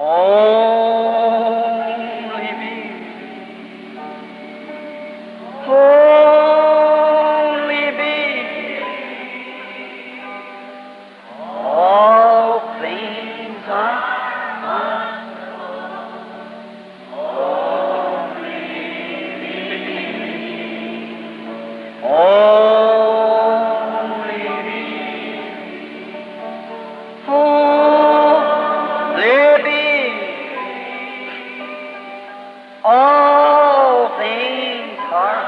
Only me. Only me. All things are only me. All things are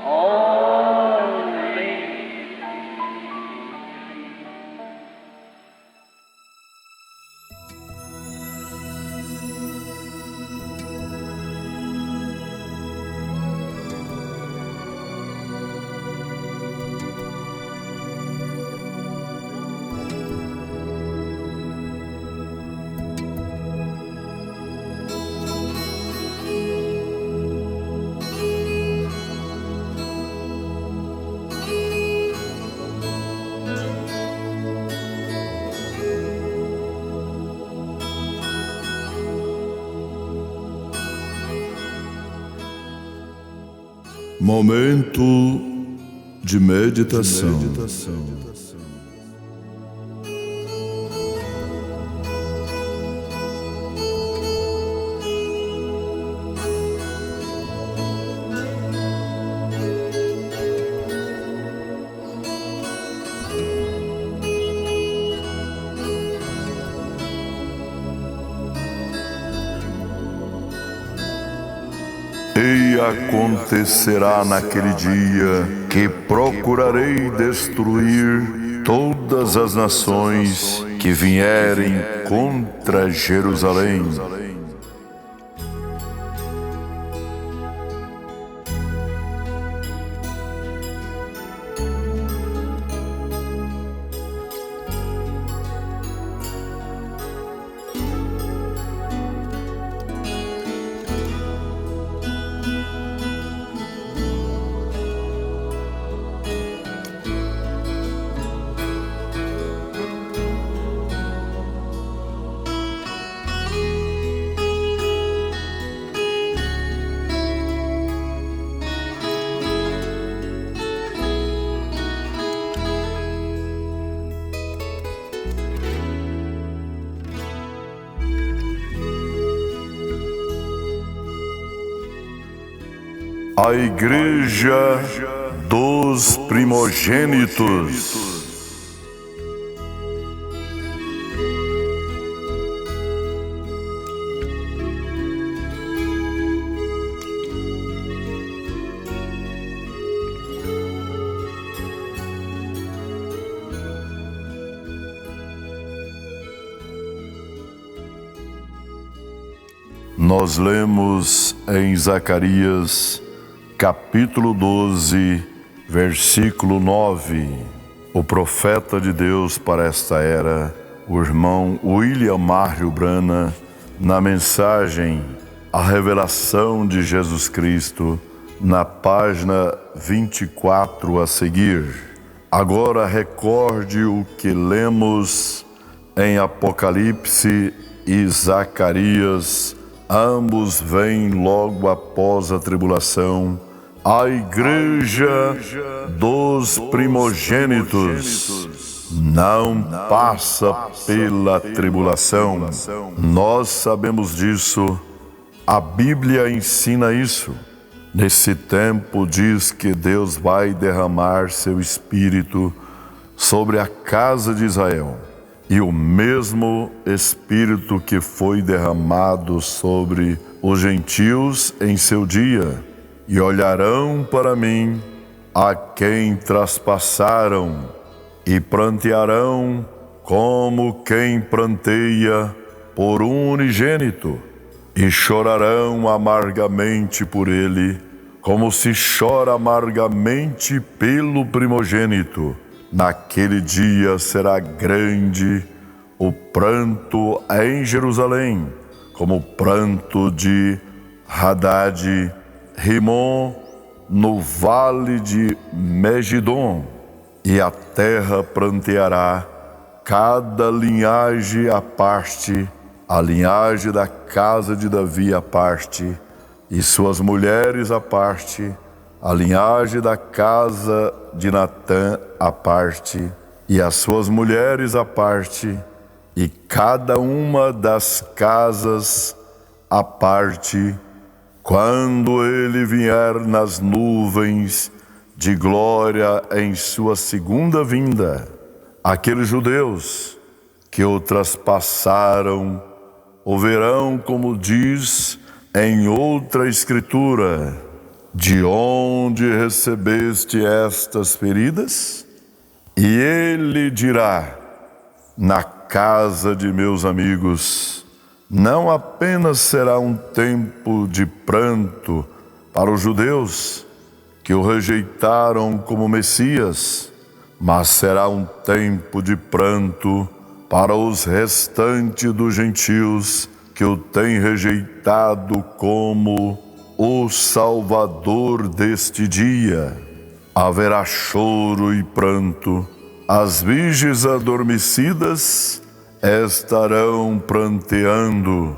only. Momento de meditação. E acontecerá naquele dia que procurarei destruir todas as nações que vierem contra Jerusalém. A Igreja dos Primogênitos. Nós lemos em Zacarias, capítulo 12, versículo 9, o profeta de Deus para esta era, o irmão William Mário Branham, na mensagem A Revelação de Jesus Cristo, na página 24 a seguir. Agora recorde o que lemos em Apocalipse e Zacarias, ambos vêm logo após a tribulação. A Igreja dos Primogênitos não passa pela tribulação. Nós sabemos disso, a Bíblia ensina isso. Nesse tempo diz que Deus vai derramar seu Espírito sobre a casa de Israel. E o mesmo Espírito que foi derramado sobre os gentios em seu dia, e olharão para mim a quem traspassaram, e prantearão como quem pranteia por um unigênito, e chorarão amargamente por ele, como se chora amargamente pelo primogênito. Naquele dia será grande o pranto em Jerusalém, como o pranto de Hadad, Rimon, no vale de Megidom, e a terra pranteará cada linhagem à parte, a linhagem da casa de Davi à parte, e suas mulheres à parte, a linhagem da casa de Natã à parte, e as suas mulheres à parte, e cada uma das casas à parte, quando ele vier nas nuvens de glória em sua segunda vinda. Aqueles judeus que o traspassaram o verão, como diz em outra escritura: de onde recebeste estas feridas? E ele dirá: na casa de meus amigos. Não apenas será um tempo de pranto para os judeus que o rejeitaram como Messias, mas será um tempo de pranto para os restantes dos gentios que o têm rejeitado como o Salvador deste dia. Haverá choro e pranto. As virgens adormecidas estarão pranteando.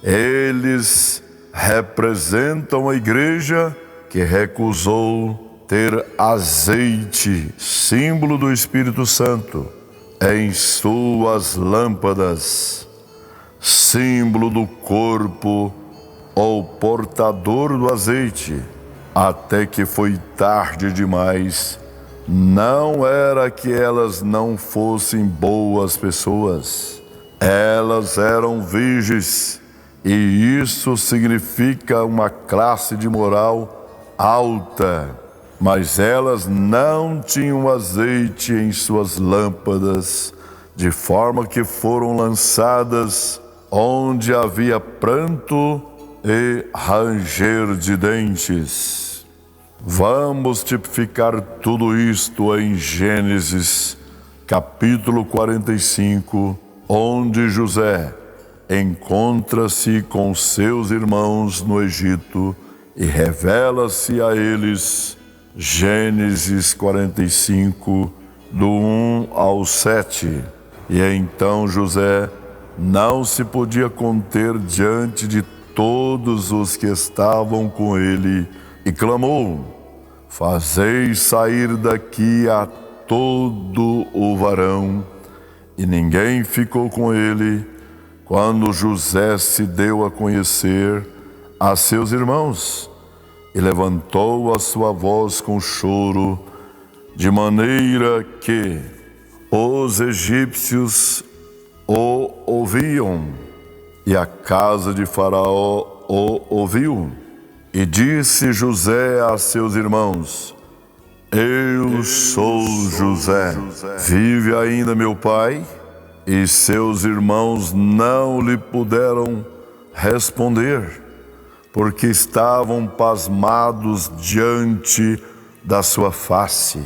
Eles representam a igreja que recusou ter azeite, símbolo do Espírito Santo, em suas lâmpadas, símbolo do corpo ou portador do azeite, até que foi tarde demais. Não era que elas não fossem boas pessoas, elas eram virgens, e isso significa uma classe de moral alta, mas elas não tinham azeite em suas lâmpadas, de forma que foram lançadas onde havia pranto e ranger de dentes. Vamos tipificar tudo isto em Gênesis, capítulo 45, onde José encontra-se com seus irmãos no Egito e revela-se a eles. Gênesis 45, do 1 ao 7. E então José não se podia conter diante de todos os que estavam com ele, e clamou: fazei sair daqui a todo o varão. E ninguém ficou com ele quando José se deu a conhecer a seus irmãos, e levantou a sua voz com choro, de maneira que os egípcios o ouviam, e a casa de Faraó o ouviu. E disse José a seus irmãos: eu sou José. Vive ainda meu pai? E seus irmãos não lhe puderam responder, porque estavam pasmados diante da sua face.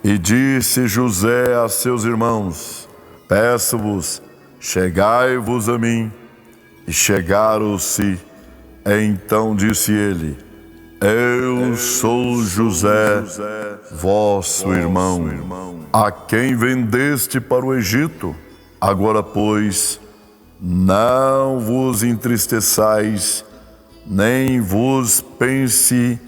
E disse José a seus irmãos: peço-vos, chegai-vos a mim. E chegaram-se. Então disse ele: eu sou José, vosso irmão, a quem vendeste para o Egito. Agora, pois, não vos entristeçais, nem vos pense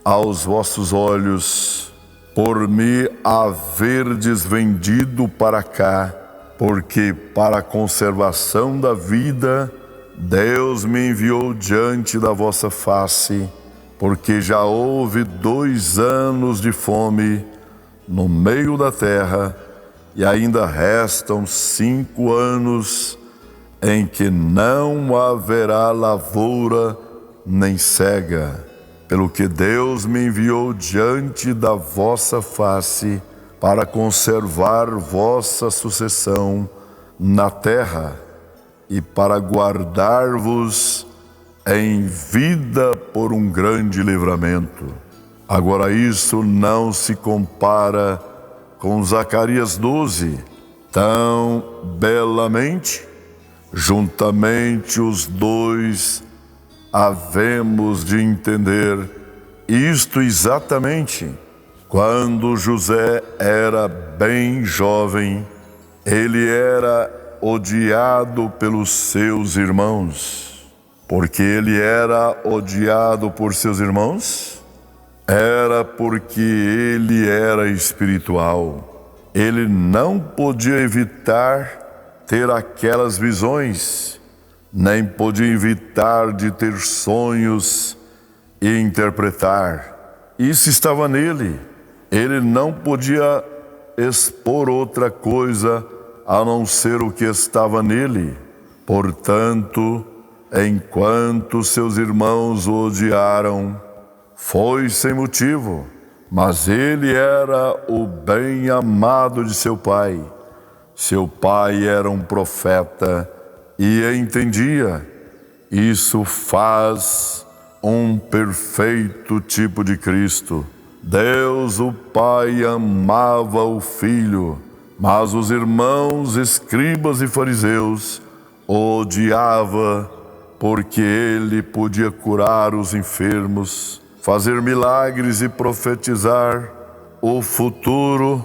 aos vossos olhos, por me haverdes vendido para cá, porque para a conservação da vida Deus me enviou diante da vossa face, porque já houve 2 anos de fome no meio da terra, e ainda restam 5 anos em que não haverá lavoura nem cega, pelo que Deus me enviou diante da vossa face para conservar vossa sucessão na terra e para guardar-vos em vida por um grande livramento. Agora isso não se compara com Zacarias 12, tão belamente, juntamente os dois havemos de entender isto exatamente. Quando José era bem jovem, ele era odiado pelos seus irmãos. Porque ele era odiado por seus irmãos? Era porque ele era espiritual. Ele não podia evitar ter aquelas visões, nem podia evitar de ter sonhos e interpretar. Isso estava nele. Ele não podia expor outra coisa a não ser o que estava nele. Portanto, enquanto seus irmãos o odiaram, foi sem motivo, mas ele era o bem-amado de seu pai. Seu pai era um profeta e entendia. Isso faz um perfeito tipo de Cristo. Deus, o Pai, amava o Filho, mas os irmãos, escribas e fariseus, o odiavam porque ele podia curar os enfermos, fazer milagres e profetizar o futuro,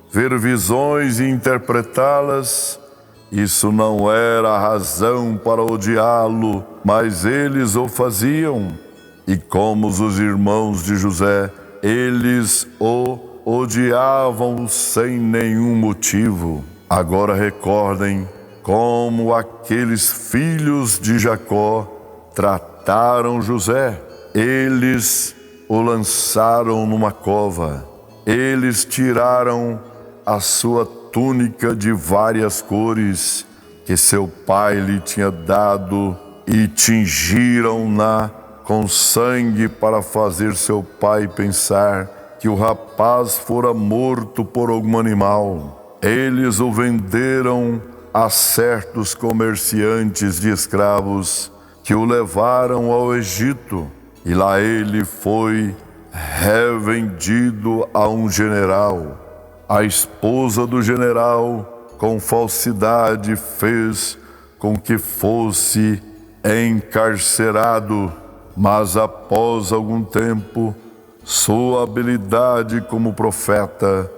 ver visões e interpretá-las. Isso não era a razão para odiá-lo, mas eles o faziam. E como os irmãos de José, eles o odiavam sem nenhum motivo. Agora recordem como aqueles filhos de Jacó trataram José. Eles o lançaram numa cova. Eles tiraram a sua túnica de várias cores que seu pai lhe tinha dado e tingiram-na com sangue para fazer seu pai pensar que o rapaz fora morto por algum animal. Eles o venderam a certos comerciantes de escravos que o levaram ao Egito, e lá ele foi revendido a um general. A esposa do general, com falsidade, fez com que fosse encarcerado, mas após algum tempo, sua habilidade como profeta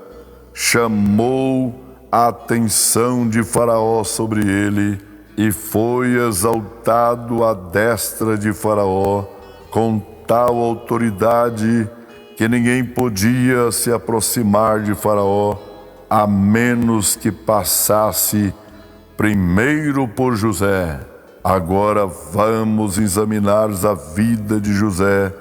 chamou a atenção de Faraó sobre ele e foi exaltado à destra de Faraó com tal autoridade que ninguém podia se aproximar de Faraó a menos que passasse primeiro por José. Agora vamos examinar a vida de José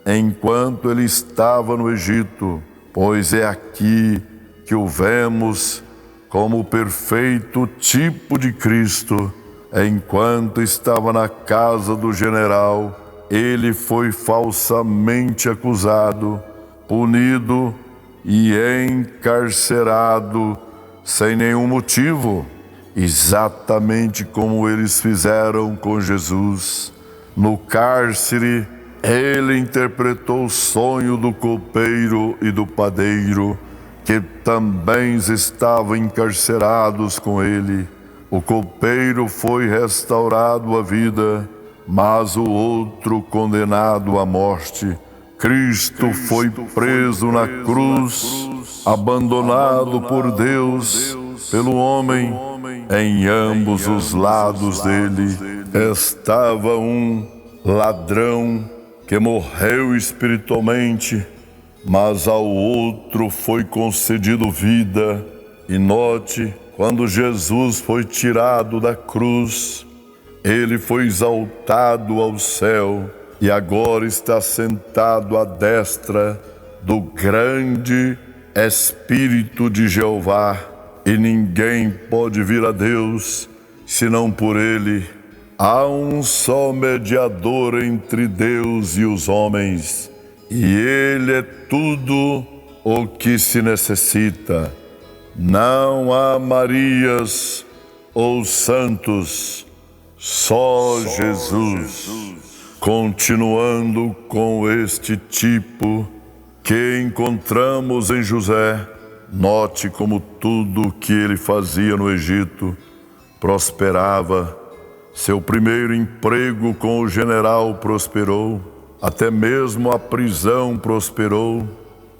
enquanto ele estava no Egito, pois é aqui que o vemos como o perfeito tipo de Cristo. Enquanto estava na casa do general, ele foi falsamente acusado, punido e encarcerado sem nenhum motivo, exatamente como eles fizeram com Jesus. No cárcere, ele interpretou o sonho do copeiro e do padeiro, que também estavam encarcerados com ele. O copeiro foi restaurado à vida, mas o outro condenado à morte. Cristo foi preso na cruz, abandonado por Deus, pelo homem. Em ambos os lados dele estava um ladrão que morreu espiritualmente, mas ao outro foi concedido vida. E note, quando Jesus foi tirado da cruz, ele foi exaltado ao céu e agora está sentado à destra do grande Espírito de Jeová. E ninguém pode vir a Deus senão por ele. Há um só mediador entre Deus e os homens, e ele é tudo o que se necessita. Não há Marias ou santos, só Jesus. Continuando com este tipo que encontramos em José, note como tudo o que ele fazia no Egito prosperava. Seu primeiro emprego com o general prosperou, até mesmo a prisão prosperou.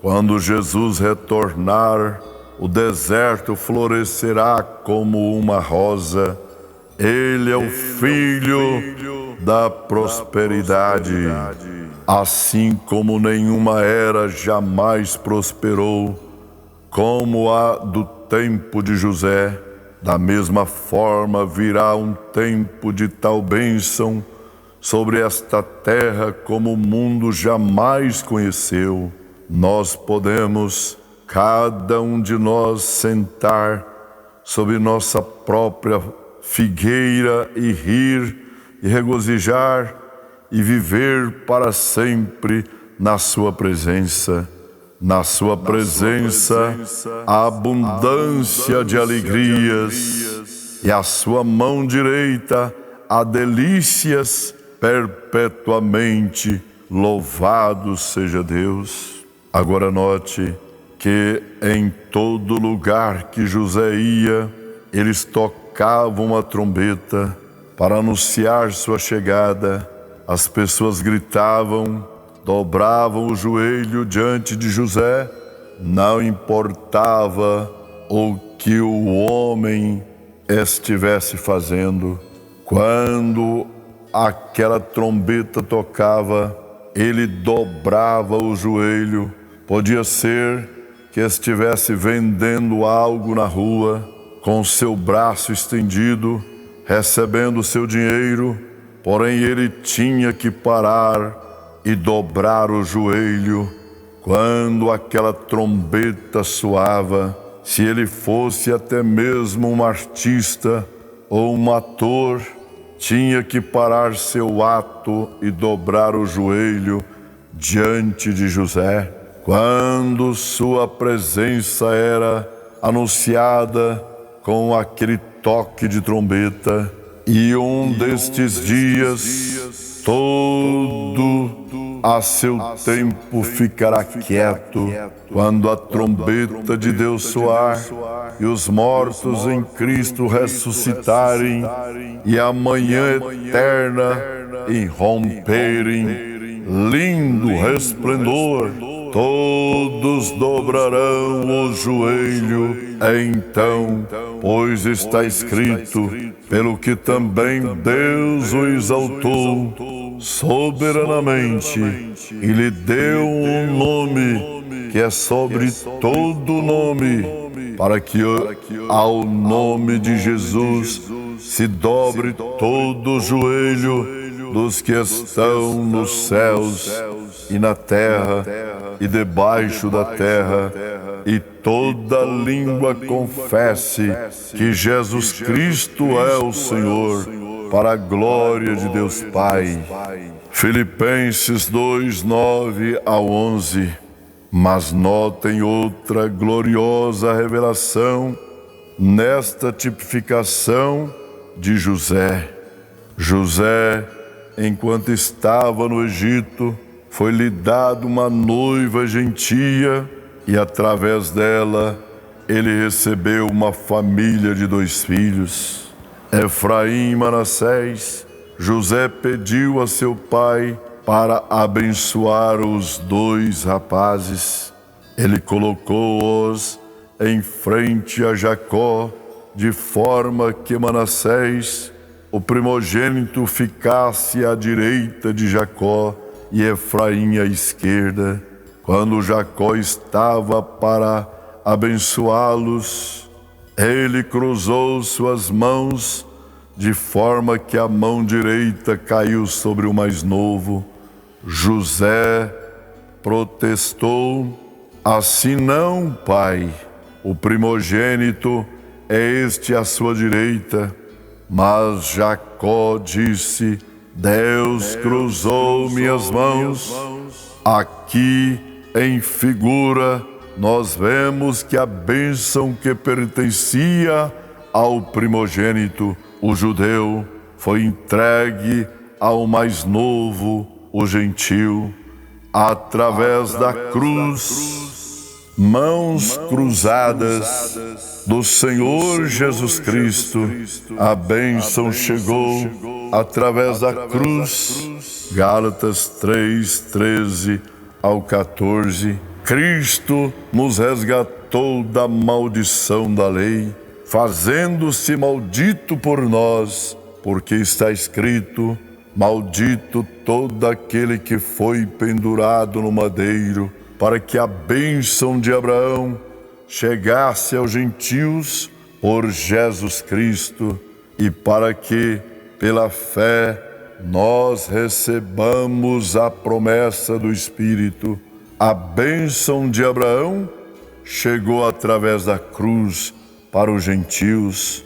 Quando Jesus retornar o deserto florescerá como uma rosa. Ele é o Filho da prosperidade. Assim como nenhuma era jamais prosperou, como a do tempo de José, da mesma forma virá um tempo de tal bênção sobre esta terra como o mundo jamais conheceu. Nós podemos, cada um de nós, sentar sob nossa própria figueira e rir e regozijar e viver para sempre na sua presença. Na sua presença, a abundância de alegrias, e a sua mão direita há delícias perpetuamente. Louvado seja Deus. Agora note que em todo lugar que José ia, eles tocavam a trombeta para anunciar sua chegada. As pessoas gritavam, dobravam o joelho diante de José, não importava o que o homem estivesse fazendo. Quando aquela trombeta tocava, ele dobrava o joelho. Podia ser que estivesse vendendo algo na rua, com seu braço estendido, recebendo seu dinheiro, porém ele tinha que parar e dobrar o joelho quando aquela trombeta soava. Se ele fosse até mesmo um artista ou um ator, tinha que parar seu ato e dobrar o joelho diante de José. Quando sua presença era anunciada com aquele toque de trombeta, e um destes dias todo a seu tempo ficará quieto, quando a trombeta de Deus soar e os mortos em Cristo ressuscitarem e a manhã eterna irromperem. Lindo resplendor, todos dobrarão o joelho então, pois está escrito, pelo que também Deus o exaltou soberanamente e lhe deu um nome que é sobre todo nome, para que ao nome de Jesus se dobre todo o joelho dos que estão nos céus e na terra e debaixo da terra, e toda língua confesse que Jesus Cristo é o Senhor, para a glória de Deus Pai. Filipenses 2, 9 a 11. Mas notem outra gloriosa revelação nesta tipificação de José. José, enquanto estava no Egito, foi-lhe dado uma noiva gentia e através dela ele recebeu uma família de 2 filhos, Efraim e Manassés. José pediu a seu pai para abençoar os 2 rapazes. Ele colocou-os em frente a Jacó, de forma que Manassés, o primogênito, ficasse à direita de Jacó e Efraim à esquerda. Quando Jacó estava para abençoá-los, ele cruzou suas mãos, de forma que a mão direita caiu sobre o mais novo. José protestou: assim não, pai, o primogênito é este à sua direita. Mas Jacó disse: Deus cruzou minhas mãos. Aqui em figura nós vemos que a bênção que pertencia ao primogênito, o judeu, foi entregue ao mais novo, o gentil, através da cruz, mãos cruzadas do Senhor Jesus Cristo. A bênção chegou através da cruz. Gálatas 3, 13 ao 14. Cristo nos resgatou toda a maldição da lei, fazendo-se maldito por nós, porque está escrito: maldito todo aquele que foi pendurado no madeiro, para que a bênção de Abraão chegasse aos gentios por Jesus Cristo, e para que, pela fé, nós recebamos a promessa do Espírito. A bênção de Abraão chegou através da cruz para os gentios.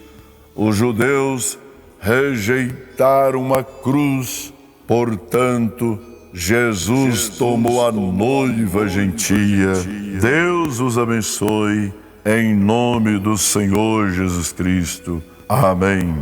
Os judeus rejeitaram a cruz, portanto, Jesus tomou a noiva gentia. Deus os abençoe, em nome do Senhor Jesus Cristo. Amém.